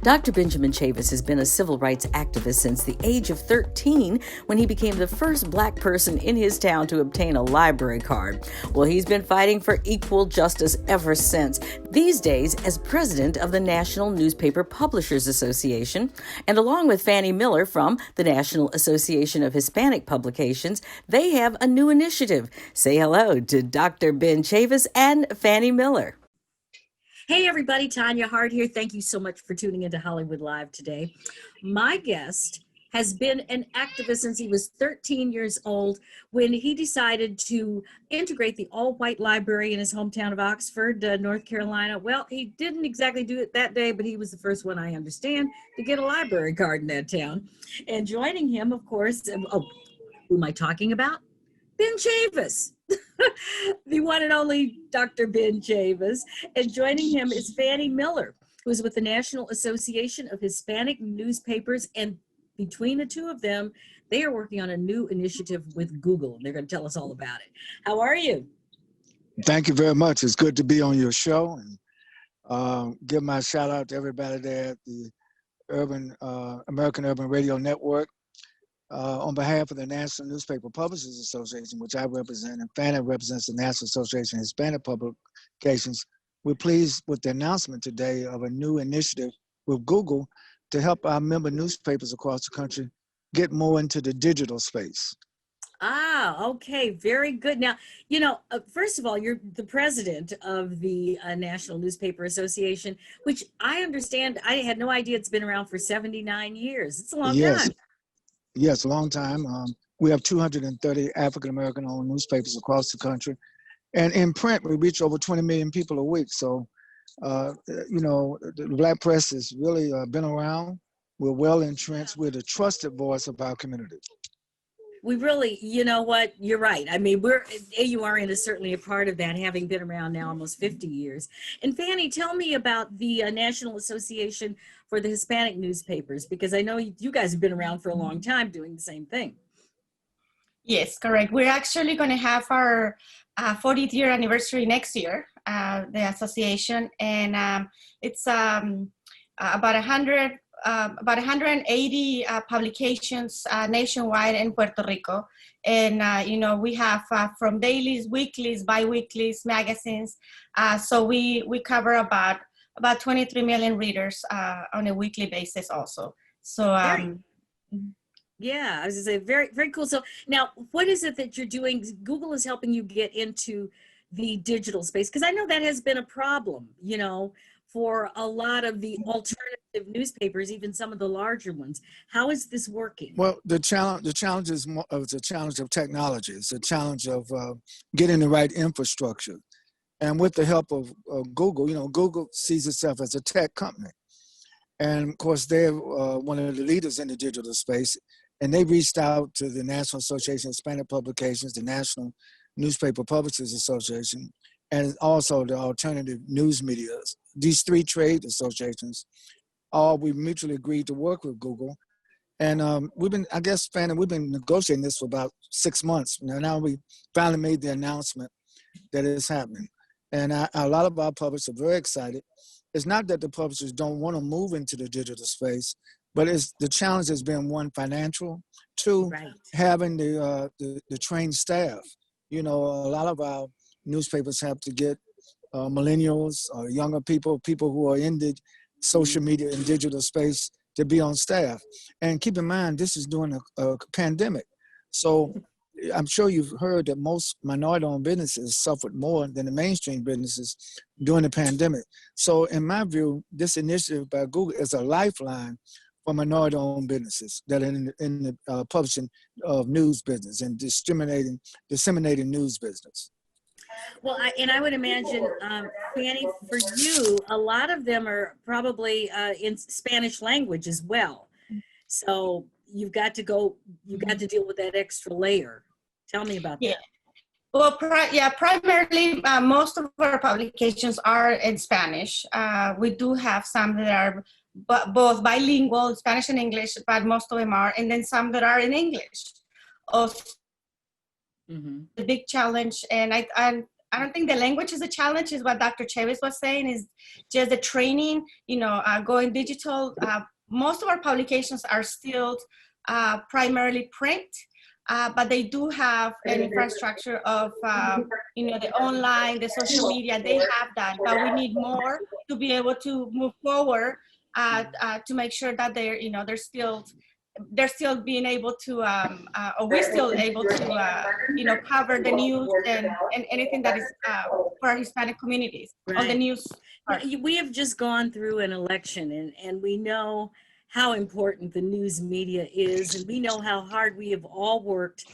Dr. Benjamin Chavis has been a civil rights activist since the age of 13 when he became the first Black person in his town to obtain a library card. Well, he's been fighting for equal justice ever since. These days, as president of the National Newspaper Publishers Association, and along with Fanny Miller from the National Association of Hispanic Publications, they have a new initiative. Say hello to Dr. Ben Chavis and Fanny Miller. Hey everybody, Tanya Hart here. Thank you so much for tuning into Hollywood Live today. My guest has been an activist since he was 13 years old when he decided to integrate the all-white library in his hometown of Oxford, North Carolina. Well, he didn't exactly do it that day, but he was the first one, I understand, to get a library card in that town. And joining him, of course, who am I talking about? Ben Chavis, the one and only Dr. Ben Chavis. And joining him is Fanny Miller, who is with the National Association of Hispanic Newspapers. And between the two of them, they are working on a new initiative with Google. They're going to tell us all about it. How are you? Thank you very much. It's good to be on your show. And give my shout out to everybody there at the American Urban Radio Network. On behalf of the National Newspaper Publishers Association, which I represent, and Fanny represents the National Association of Hispanic Publications, we're pleased with the announcement today of a new initiative with Google to help our member newspapers across the country get more into the digital space. Ah, okay, very good. Now, first of all, you're the president of the National Newspaper Association, which I understand, I had no idea it's been around for 79 years. It's a long time. Yes, a long time. We have 230 African-American owned newspapers across the country. And in print, we reach over 20 million people a week. So, the Black press has really been around. We're well entrenched. We're the trusted voice of our community. We really, you know what, you're right. I mean, AURN is certainly a part of that, having been around now almost 50 years. And Fanny, tell me about the National Association for the Hispanic Newspapers, because I know you guys have been around for a long time doing the same thing. Yes, correct. We're actually going to have our 40th year anniversary next year, the association, and it's about 180 publications nationwide in Puerto Rico. And, we have from dailies, weeklies, bi-weeklies, magazines. So we cover about 23 million readers on a weekly basis also. So, yeah, I was going to say, very, very cool. So now, what is it that you're doing? Google is helping you get into the digital space, because I know that has been a problem, for a lot of the alternative newspapers, even some of the larger ones. How is this working? Well, the challenge is it's a challenge of technology. It's a challenge of getting the right infrastructure. And with the help of Google, Google sees itself as a tech company. And of course, they're one of the leaders in the digital space. And they reached out to the National Association of Hispanic Publications, the National Newspaper Publishers Association, and also the alternative news media. These three trade associations, we mutually agreed to work with Google. And Fanny, we've been negotiating this for about 6 months. Now we finally made the announcement that it's happening. And a lot of our publishers are very excited. It's not that the publishers don't want to move into the digital space, but the challenge has been, one, financial, two, having the trained staff. A lot of our newspapers have to get millennials or younger people who are in the social media and digital space to be on staff. And keep in mind, this is during a pandemic. So I'm sure you've heard that most minority-owned businesses suffered more than the mainstream businesses during the pandemic. So in my view, this initiative by Google is a lifeline for minority-owned businesses that are in the publishing of news business and disseminating news business. Well, I would imagine, Fanny, for you, a lot of them are probably in Spanish language as well. So you've got to deal with that extra layer. Tell me about that. Well, primarily, most of our publications are in Spanish. We do have some that are both bilingual, Spanish and English, but most of them are, and then some that are in English. The big challenge, and I don't think the language is a challenge, is what Dr. Chavis was saying, is just the training, going digital. Most of our publications are still primarily print, but they do have an infrastructure of, the online, the social media. They have that, but we need more to be able to move forward, to make sure that they're still being able to, or we're still able to, cover the news and anything that is for our Hispanic communities on the news. We have just gone through an election, and we know how important the news media is, and we know how hard we have all worked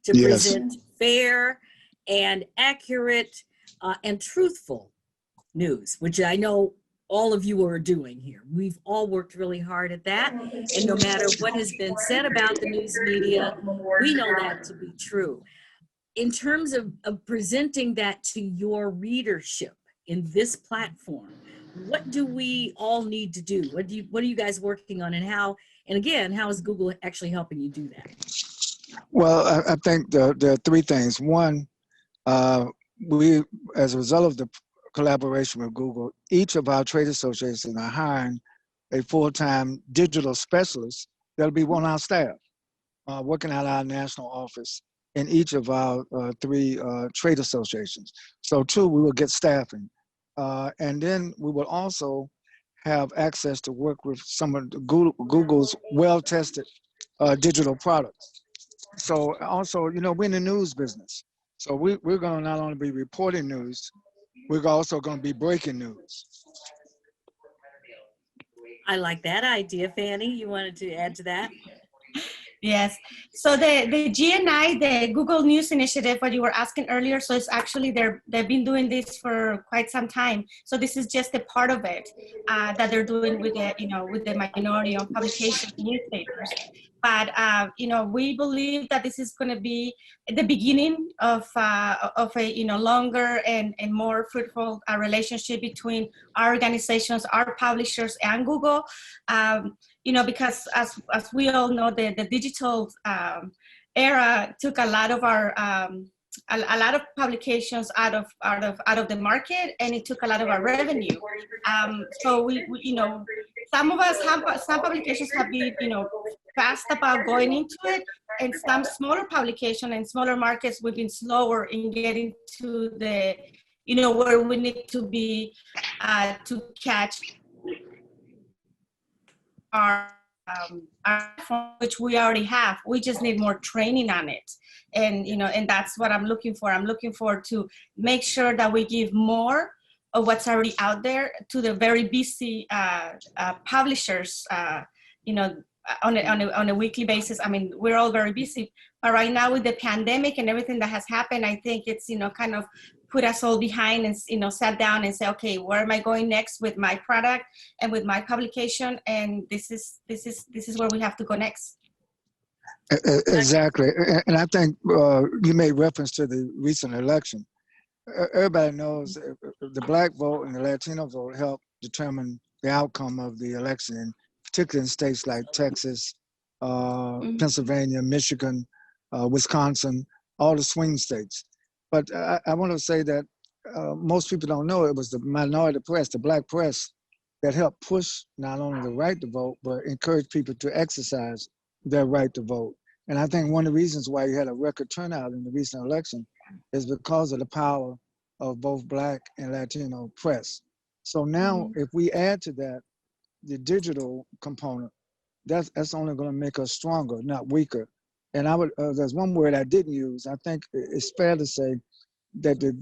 to present fair and accurate and truthful news, which I know all of you are doing here. We've all worked really hard at that. And no matter what has been said about the news media, we know that to be true. In terms of presenting that to your readership in this platform, what do we all need to do? What are you guys working on, and how is Google actually helping you do that? Well, I think there are three things. One, we, as a result of the collaboration with Google, each of our trade associations are hiring a full-time digital specialist that'll be on our staff, working at our national office in each of our three trade associations. So two, we will get staffing. And then we will also have access to work with some of Google's well-tested digital products. So also, we're in the news business. So we're going to not only be reporting news, we're also going to be breaking news. I like that idea. Fanny, you wanted to add to that? Yes. So the GNI, the Google News Initiative, what you were asking earlier, so it's actually they've been doing this for quite some time. So this is just a part of it that they're doing with the minority-owned publication newspapers. But we believe that this is going to be the beginning of a longer and more fruitful relationship between our organizations, our publishers, and Google. Because as we all know, the digital era took a lot of our a lot of publications out of the market, and it took a lot of our revenue. So we some publications have been fast about going into it, and some smaller publications and smaller markets we've been slower in getting to the where we need to be to catch our which we already have. We just need more training on it, and that's what I'm looking for. I'm looking for to make sure that we give more of what's already out there to the very busy publishers, on a weekly basis. I mean, we're all very busy, but right now with the pandemic and everything that has happened, I think it's kind of put us all behind and sat down and say, okay, where am I going next with my product and with my publication? And this is where we have to go next. Exactly. And I think you made reference to the recent election. Everybody knows the Black vote and the Latino vote help determine the outcome of the election, and particularly in states like Texas, Pennsylvania, Michigan, Wisconsin, all the swing states. But I want to say that most people don't know it was the minority press, the Black press, that helped push not only the right to vote, but encourage people to exercise their right to vote. And I think one of the reasons why you had a record turnout in the recent election is because of the power of both Black and Latino press. So now if we add to that the digital component, that's only going to make us stronger, not weaker. And there's one word I didn't use. I think it's fair to say that the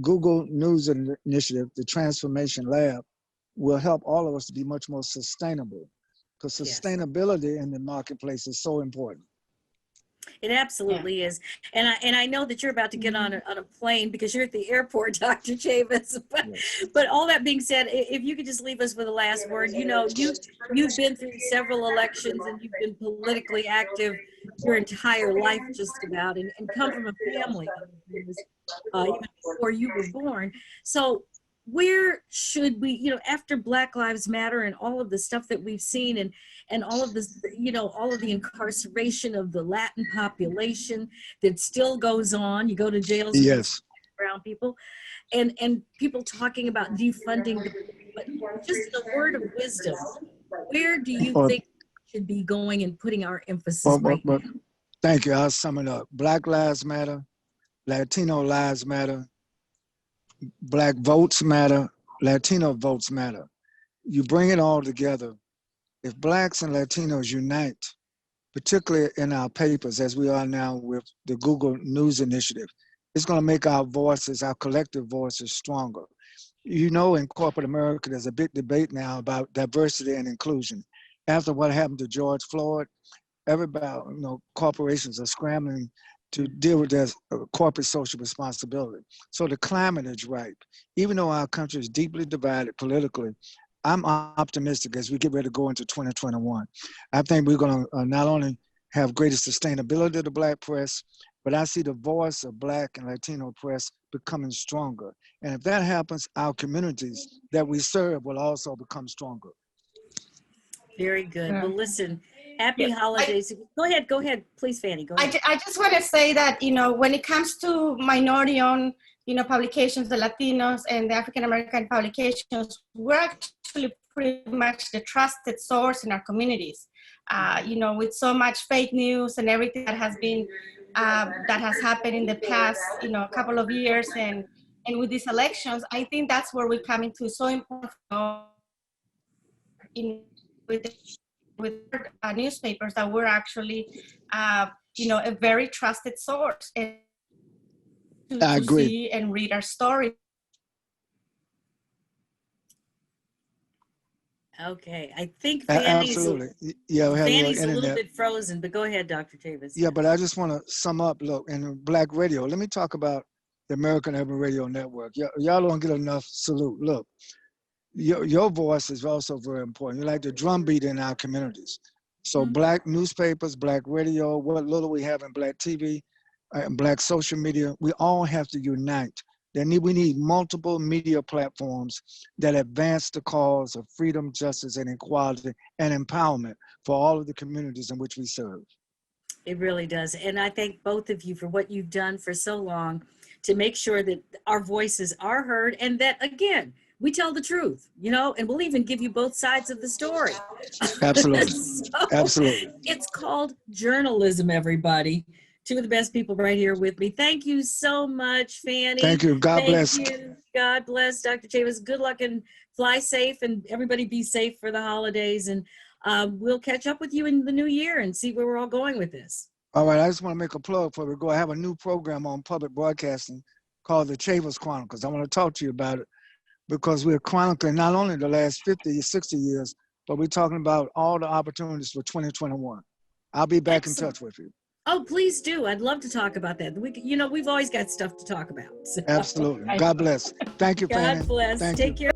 Google News Initiative, the Transformation Lab, will help all of us to be much more sustainable, because sustainability in the marketplace is so important. It absolutely is. And I know that you're about to get on a plane because you're at the airport, Dr. Chavis. But all that being said, if you could just leave us with a last word. You've been through several elections, and you've been politically active your entire life just about, and come from a family even before you were born. So where should we, after Black Lives Matter and all of the stuff that we've seen, and all of this, all of the incarceration of the Latin population that still goes on, you go to jails. Yes. brown people, and people talking about defunding but just a word of wisdom. Where do you think we should be going and putting our emphasis right now? Thank you. I'll sum it up. Black lives matter. Latino lives matter. Black votes matter. Latino votes matter. You bring it all together. If Blacks and Latinos unite, particularly in our papers, as we are now with the Google News Initiative, it's going to make our voices, our collective voices, stronger. You know, in corporate America, there's a big debate now about diversity and inclusion. After what happened to George Floyd, everybody, corporations are scrambling to deal with their corporate social responsibility. So the climate is ripe. Even though our country is deeply divided politically, I'm optimistic as we get ready to go into 2021. I think we're going to not only have greater sustainability of the Black press, but I see the voice of Black and Latino press becoming stronger. And if that happens, our communities that we serve will also become stronger. Very good. Well, listen, happy holidays. Go ahead. Please, Fanny, go ahead. I just want to say that, when it comes to minority-owned, publications, the Latinos and the African-American publications, we're actually pretty much the trusted source in our communities. With so much fake news and everything that has been, that has happened in the past, couple of years, and with these elections, I think that's where we're coming to. So important, with newspapers that we're actually, a very trusted source. And I agree. See and read our story. Okay, I think Fanny's, absolutely. Yeah, Fanny's a little bit frozen, but go ahead, Dr. Chavis. Yeah, but I just want to sum up. Look, in Black radio, let me talk about the American Urban Radio Network. Y'all don't get enough salute. Look, your voice is also very important. You're like the drumbeat in our communities. So Black newspapers, Black radio, what little we have in Black TV, Black social media, we all have to unite. We need multiple media platforms that advance the cause of freedom, justice, and equality and empowerment for all of the communities in which we serve. It really does. And I thank both of you for what you've done for so long to make sure that our voices are heard and that, again, we tell the truth, and we'll even give you both sides of the story. Absolutely. Absolutely. It's called journalism, everybody. Two of the best people right here with me. Thank you so much, Fanny. Thank you. God bless. God bless, Dr. Chavis. Good luck and fly safe, and everybody be safe for the holidays. And we'll catch up with you in the new year and see where we're all going with this. All right. I just want to make a plug before we go. I have a new program on public broadcasting called the Chavis Chronicles. I want to talk to you about it because we're chronicling not only the last 50, 60 years, but we're talking about all the opportunities for 2021. I'll be back in touch with you. Oh, please do. I'd love to talk about that. We've always got stuff to talk about. So. Absolutely. God bless. Thank you, Fanny. God bless. Take care.